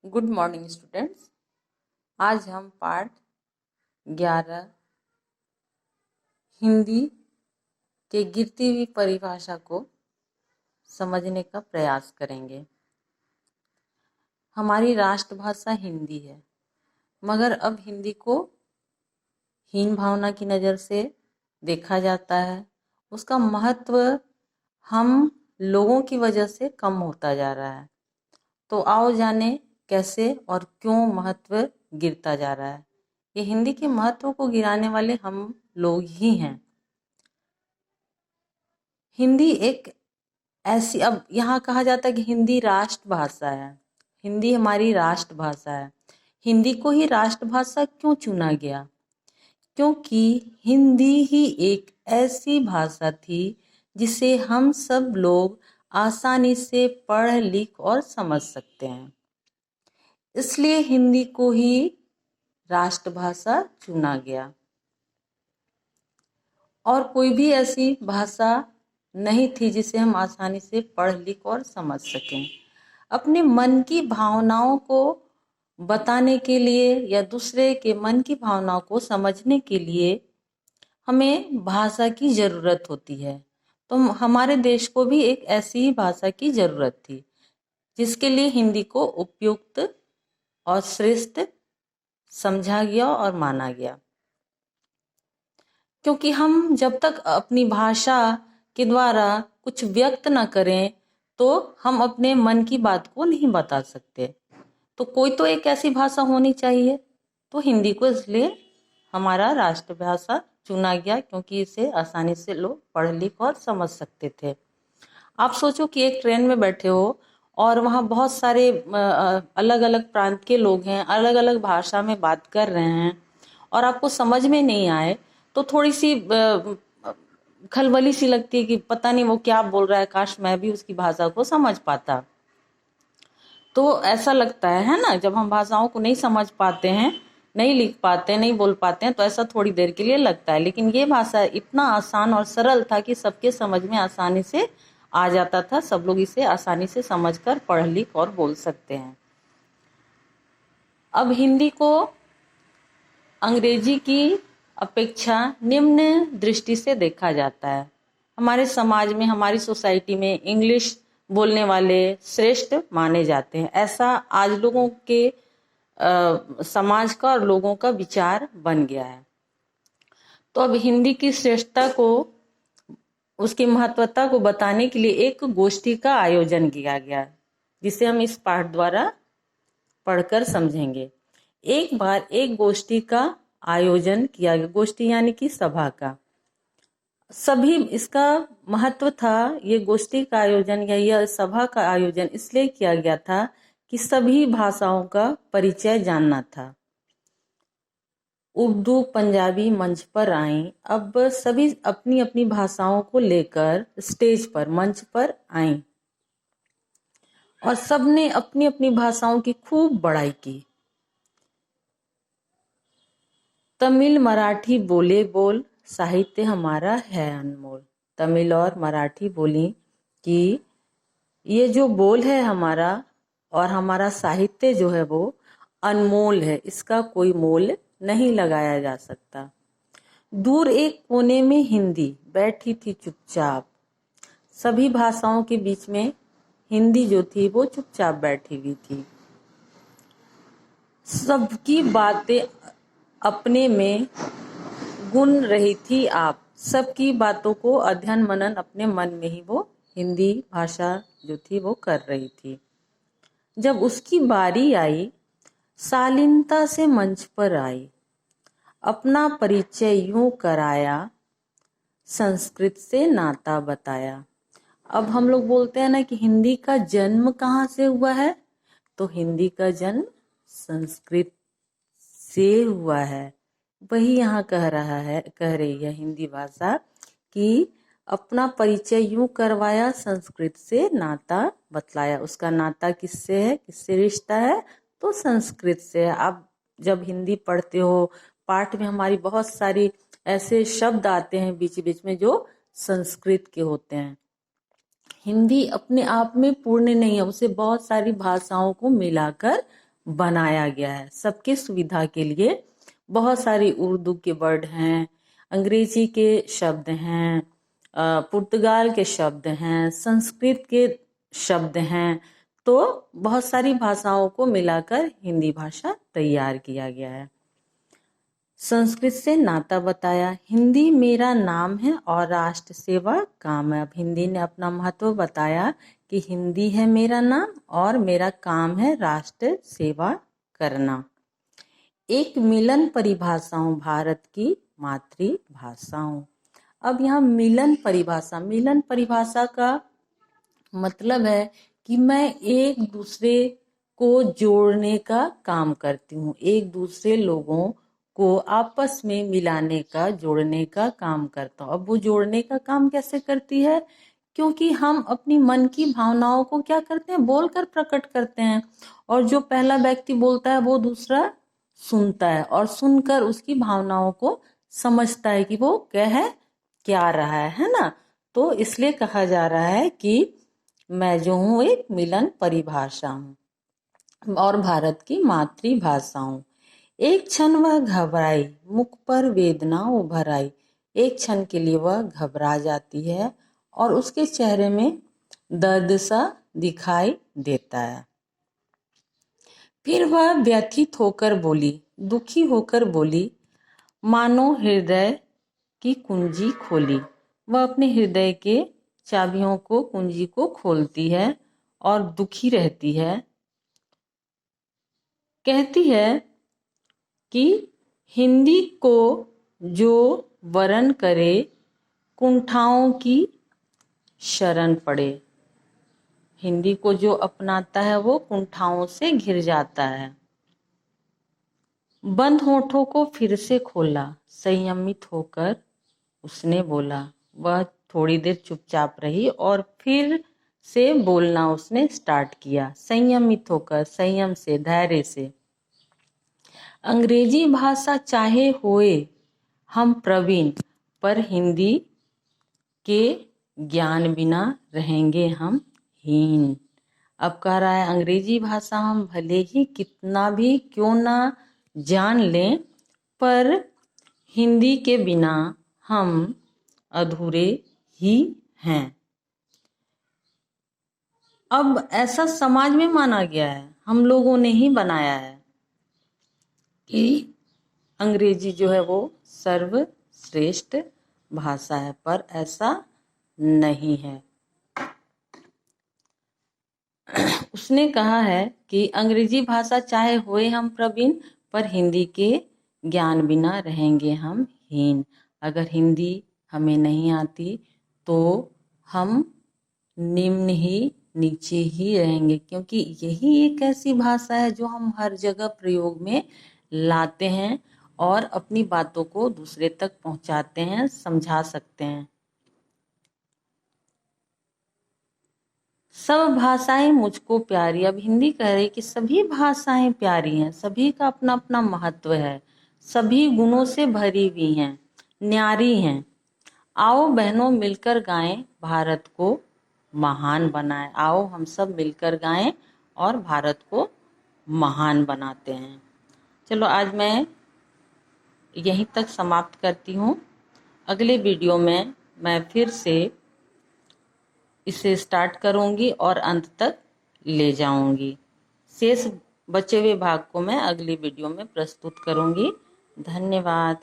Good morning students. आज हम पाठ 11 हिंदी के गिरती हुई परिभाषा को समझने का प्रयास करेंगे। हमारी राष्ट्रभाषा हिंदी है, मगर अब हिंदी को हीन भावना की नज़र से देखा जाता है। उसका महत्व हम लोगों की वजह से कम होता जा रहा है। तो आओ जाने कैसे और क्यों महत्व गिरता जा रहा है। ये हिंदी के महत्व को गिराने वाले हम लोग ही हैं। हिंदी एक ऐसी, अब यहाँ कहा जाता है कि हिंदी राष्ट्रभाषा है। हिंदी हमारी राष्ट्रभाषा है। हिंदी को ही राष्ट्रभाषा क्यों चुना गया? क्योंकि हिंदी ही एक ऐसी भाषा थी जिसे हम सब लोग आसानी से पढ़ लिख और समझ सकते हैं। इसलिए हिंदी को ही राष्ट्रभाषा चुना गया और कोई भी ऐसी भाषा नहीं थी जिसे हम आसानी से पढ़ लिख और समझ सकें। अपने मन की भावनाओं को बताने के लिए या दूसरे के मन की भावनाओं को समझने के लिए हमें भाषा की ज़रूरत होती है। तो हमारे देश को भी एक ऐसी ही भाषा की ज़रूरत थी जिसके लिए हिंदी को उपयुक्त और श्रेष्ठ समझा गया और माना गया। क्योंकि हम जब तक अपनी भाषा के द्वारा कुछ व्यक्त न करें तो हम अपने मन की बात को नहीं बता सकते। तो कोई तो एक ऐसी भाषा होनी चाहिए, तो हिंदी को इसलिए हमारा राष्ट्रभाषा चुना गया क्योंकि इसे आसानी से लोग पढ़ लिख और समझ सकते थे। आप सोचो कि एक ट्रेन में बैठे हो और वहाँ बहुत सारे अलग अलग प्रांत के लोग हैं, अलग अलग भाषा में बात कर रहे हैं और आपको समझ में नहीं आए तो थोड़ी सी खलबली सी लगती है कि पता नहीं वो क्या बोल रहा है, काश मैं भी उसकी भाषा को समझ पाता। तो ऐसा लगता है ना, जब हम भाषाओं को नहीं समझ पाते हैं, नहीं लिख पाते हैं, नहीं बोल पाते हैं तो ऐसा थोड़ी देर के लिए लगता है। लेकिन ये भाषा इतना आसान और सरल था कि सबके समझ में आसानी से आ जाता था। सब लोग इसे आसानी से समझकर पढ़ लिख और बोल सकते हैं। अब हिंदी को अंग्रेजी की अपेक्षा निम्न दृष्टि से देखा जाता है। हमारे समाज में, हमारी सोसाइटी में इंग्लिश बोलने वाले श्रेष्ठ माने जाते हैं। ऐसा आज लोगों के समाज का और लोगों का विचार बन गया है। तो अब हिंदी की श्रेष्ठता को, उसकी महत्वता को बताने के लिए एक गोष्ठी का आयोजन किया गया, जिसे हम इस पाठ द्वारा पढ़कर समझेंगे। एक बार एक गोष्ठी का आयोजन किया गया। गोष्ठी यानी कि सभा का। सभी, इसका महत्व था, ये गोष्ठी का आयोजन या यह सभा का आयोजन इसलिए किया गया था कि सभी भाषाओं का परिचय जानना था। उर्दू, पंजाबी मंच पर आई। अब सभी अपनी अपनी भाषाओं को लेकर स्टेज पर, मंच पर आई और सबने अपनी अपनी भाषाओं की खूब बड़ाई की। तमिल मराठी बोले बोल, साहित्य हमारा है अनमोल। तमिल और मराठी बोली कि ये जो बोल है हमारा और हमारा साहित्य जो है वो अनमोल है, इसका कोई मोल नहीं लगाया जा सकता। दूर एक कोने में हिंदी बैठी थी चुपचाप। सभी भाषाओं के बीच में हिंदी जो थी वो चुपचाप बैठी हुई थी। सबकी बातें अपने में गुन रही थी आप। सबकी बातों को अध्ययन मनन अपने मन में ही वो हिंदी भाषा जो थी वो कर रही थी। जब उसकी बारी आई, शालीनता से मंच पर आई। अपना परिचय यूं कराया, संस्कृत से नाता बताया। अब हम लोग बोलते हैं ना कि हिंदी का जन्म कहाँ से हुआ है, तो हिंदी का जन्म संस्कृत से हुआ है। वही यहाँ कह रही है हिंदी भाषा कि अपना परिचय यूं करवाया, संस्कृत से नाता बतलाया। उसका नाता किससे है, किससे रिश्ता है, तो संस्कृत से है। आप जब हिंदी पढ़ते हो, पाठ में हमारी बहुत सारी ऐसे शब्द आते हैं बीच बीच में जो संस्कृत के होते हैं। हिंदी अपने आप में पूर्ण नहीं है, उसे बहुत सारी भाषाओं को मिलाकर बनाया गया है सबके सुविधा के लिए। बहुत सारी उर्दू के वर्ड हैं, अंग्रेजी के शब्द हैं, पुर्तगाल के शब्द हैं, संस्कृत के शब्द हैं। तो बहुत सारी भाषाओं को मिलाकर हिंदी भाषा तैयार किया गया है। संस्कृत से नाता बताया, हिंदी मेरा नाम है और राष्ट्र सेवा काम है। अब हिंदी ने अपना महत्व बताया कि हिंदी है मेरा नाम और मेरा काम है राष्ट्र सेवा करना। एक मिलन परिभाषाओं, भारत की मातृभाषाओं। अब यहाँ मिलन परिभाषा का मतलब है कि मैं एक दूसरे को जोड़ने का काम करती हूँ, एक दूसरे लोगों को आपस में मिलाने का, जोड़ने का काम करता हूँ। अब वो जोड़ने का काम कैसे करती है? क्योंकि हम अपनी मन की भावनाओं को क्या करते हैं, बोलकर प्रकट करते हैं। और जो पहला व्यक्ति बोलता है वो दूसरा सुनता है और सुनकर उसकी भावनाओं को समझता है कि वो क्या रहा है ना। तो इसलिए कहा जा रहा है कि मैं जो हूँ एक मिलन परिभाषा हूँ और भारत की मातृभाषा हूँ। एक क्षण वह घबराई, मुख पर वेदना उभर आई। एक क्षण के लिए वह घबरा जाती है और उसके चेहरे में दर्द सा दिखाई देता है। फिर वह व्यथित होकर बोली, दुखी होकर बोली, मानो हृदय की कुंजी खोली। वह अपने हृदय के चाबियों को, कुंजी को खोलती है और दुखी रहती है। कहती है कि हिंदी को जो वरण करे, कुंठाओं की शरण पड़े। हिंदी को जो अपनाता है वो कुंठाओं से घिर जाता है। बंद होठों को फिर से खोला, संयमित होकर उसने बोला। वह थोड़ी देर चुपचाप रही और फिर से बोलना उसने स्टार्ट किया, संयमित होकर, संयम से, धैर्य से। अंग्रेजी भाषा चाहे होए हम प्रवीण, पर हिंदी के ज्ञान बिना रहेंगे हम हीन। अब कह रहा है अंग्रेजी भाषा हम भले ही कितना भी क्यों ना जान लें, पर हिंदी के बिना हम अधूरे ही हैं। अब ऐसा समाज में माना गया है, हम लोगों ने ही बनाया है कि अंग्रेजी जो है वो सर्वश्रेष्ठ भाषा है, पर ऐसा नहीं है। उसने कहा है कि अंग्रेजी भाषा चाहे होए हम प्रवीण, पर हिंदी के ज्ञान बिना रहेंगे हम हीन। अगर हिंदी हमें नहीं आती तो हम निम्न ही, नीचे ही रहेंगे, क्योंकि यही एक ऐसी भाषा है जो हम हर जगह प्रयोग में लाते हैं और अपनी बातों को दूसरे तक पहुंचाते हैं, समझा सकते हैं। सब भाषाएं मुझको प्यारी। अब हिंदी कह रही कि सभी भाषाएं प्यारी हैं, सभी का अपना अपना महत्व है, सभी गुणों से भरी हुई हैं, न्यारी हैं। आओ बहनों मिलकर गाएं, भारत को महान बनाएं। आओ हम सब मिलकर गाएं और भारत को महान बनाते हैं। चलो आज मैं यहीं तक समाप्त करती हूँ। अगले वीडियो में मैं फिर से इसे स्टार्ट करूंगी और अंत तक ले जाऊंगी। शेष बचे हुए भाग को मैं अगली वीडियो में प्रस्तुत करूंगी। धन्यवाद।